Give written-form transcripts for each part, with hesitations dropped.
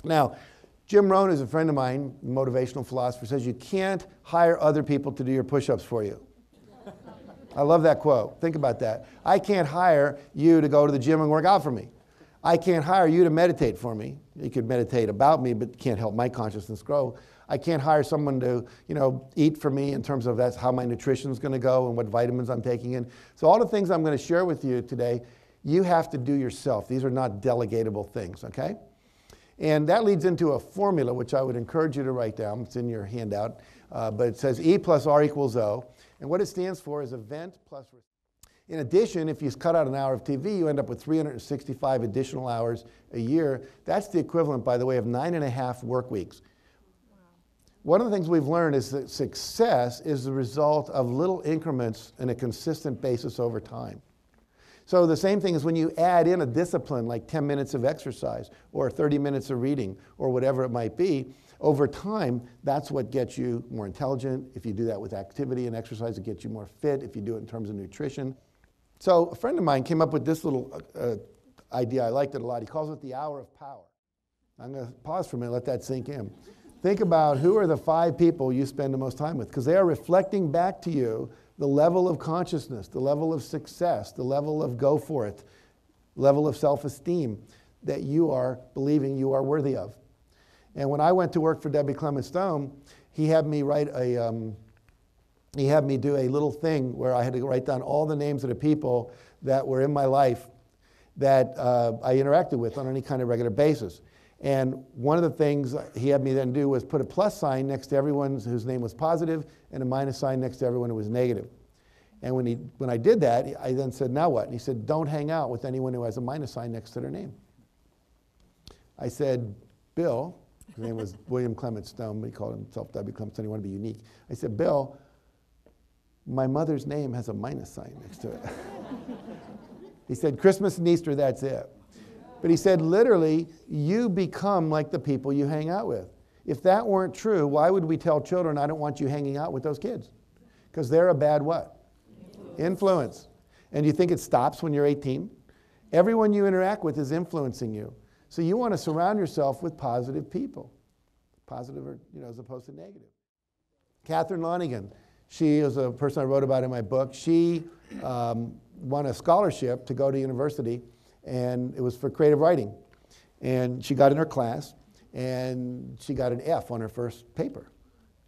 Now, Jim Rohn is a friend of mine, motivational philosopher, says you can't hire other people to do your push-ups for you. I love that quote. Think about that. I can't hire you to go to the gym and work out for me. I can't hire you to meditate for me. You could meditate about me, but can't help my consciousness grow. I can't hire someone to, eat for me in terms of that's how my nutrition is going to go and what vitamins I'm taking in. So all the things I'm going to share with you today, you have to do yourself. These are not delegatable things, okay? And that leads into a formula, which I would encourage you to write down. It's in your handout. But it says E plus R equals O. And what it stands for is event plus. In addition, if you cut out an hour of TV, you end up with 365 additional hours a year. That's the equivalent, by the way, of 9.5 work weeks. Wow. One of the things we've learned is that success is the result of little increments in a consistent basis over time. So the same thing is when you add in a discipline like 10 minutes of exercise or 30 minutes of reading or whatever it might be, over time, that's what gets you more intelligent. If you do that with activity and exercise, it gets you more fit. If you do it in terms of nutrition. So a friend of mine came up with this little idea. I liked it a lot. He calls it the hour of power. I'm going to pause for a minute, let that sink in. Think about who are the 5 people you spend the most time with, because they are reflecting back to you the level of consciousness, the level of success, the level of go for it, level of self-esteem that you are believing you are worthy of. And when I went to work for Debbie Clement Stone, he had me do a little thing where I had to write down all the names of the people that were in my life that I interacted with on any kind of regular basis. And one of the things he had me then do was put a plus sign next to everyone whose name was positive and a minus sign next to everyone who was negative. And when I did that, I then said, now what? And he said, don't hang out with anyone who has a minus sign next to their name. I said, Bill, his name was William Clement Stone, but he called himself W. Clement Stone, he wanted to be unique. I said, Bill, my mother's name has a minus sign next to it. He said, Christmas and Easter, that's it. But he said, literally, you become like the people you hang out with. If that weren't true, why would we tell children, I don't want you hanging out with those kids? Because they're a bad what? Influence. And you think it stops when you're 18? Everyone you interact with is influencing you. So you want to surround yourself with positive people. Positive, or, as opposed to negative. Catherine Lonigan, she is a person I wrote about in my book. She won a scholarship to go to university, and it was for creative writing. And she got in her class, and she got an F on her first paper.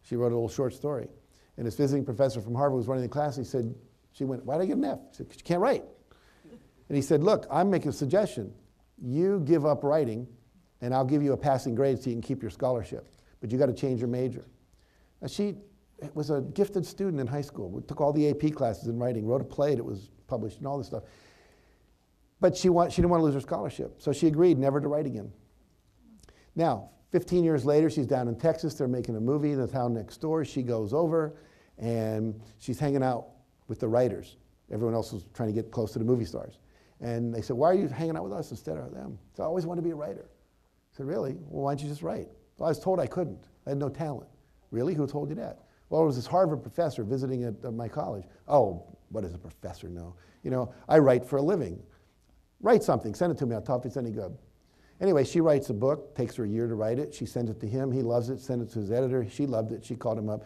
She wrote a little short story. And this visiting professor from Harvard was running the class, and she went, why did I get an F? She said, 'cause you can't write. And he said, look, I'm making a suggestion. You give up writing, and I'll give you a passing grade so you can keep your scholarship. But you got to change your major. Now, she was a gifted student in high school. We took all the AP classes in writing, wrote a play that was published and all this stuff. But she didn't want to lose her scholarship, so she agreed never to write again. Now, 15 years later, she's down in Texas. They're making a movie in the town next door. She goes over, and she's hanging out with the writers. Everyone else was trying to get close to the movie stars. And they said, why are you hanging out with us instead of them? So I always wanted to be a writer. I said, really? Well, why don't you just write? Well, I was told I couldn't. I had no talent. Really? Who told you that? Well, it was this Harvard professor visiting at my college. Oh, what does a professor know? I write for a living. Write something, send it to me, I'll tell if it's any good. Anyway, she writes a book, takes her a year to write it. She sends it to him, he loves it, sends it to his editor. She loved it, she called him up,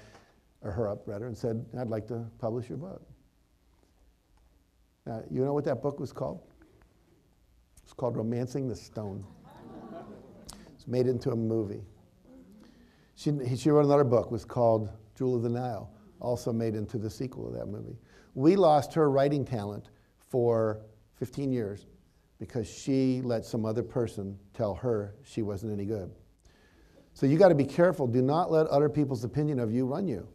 or her up rather, and said, I'd like to publish your book. Now, you know what that book was called? It's called Romancing the Stone. It's made into a movie. She wrote another book, it was called Jewel of the Nile, also made into the sequel of that movie. We lost her writing talent for 15 years because she let some other person tell her she wasn't any good. So you got to be careful. Do not let other people's opinion of you run you.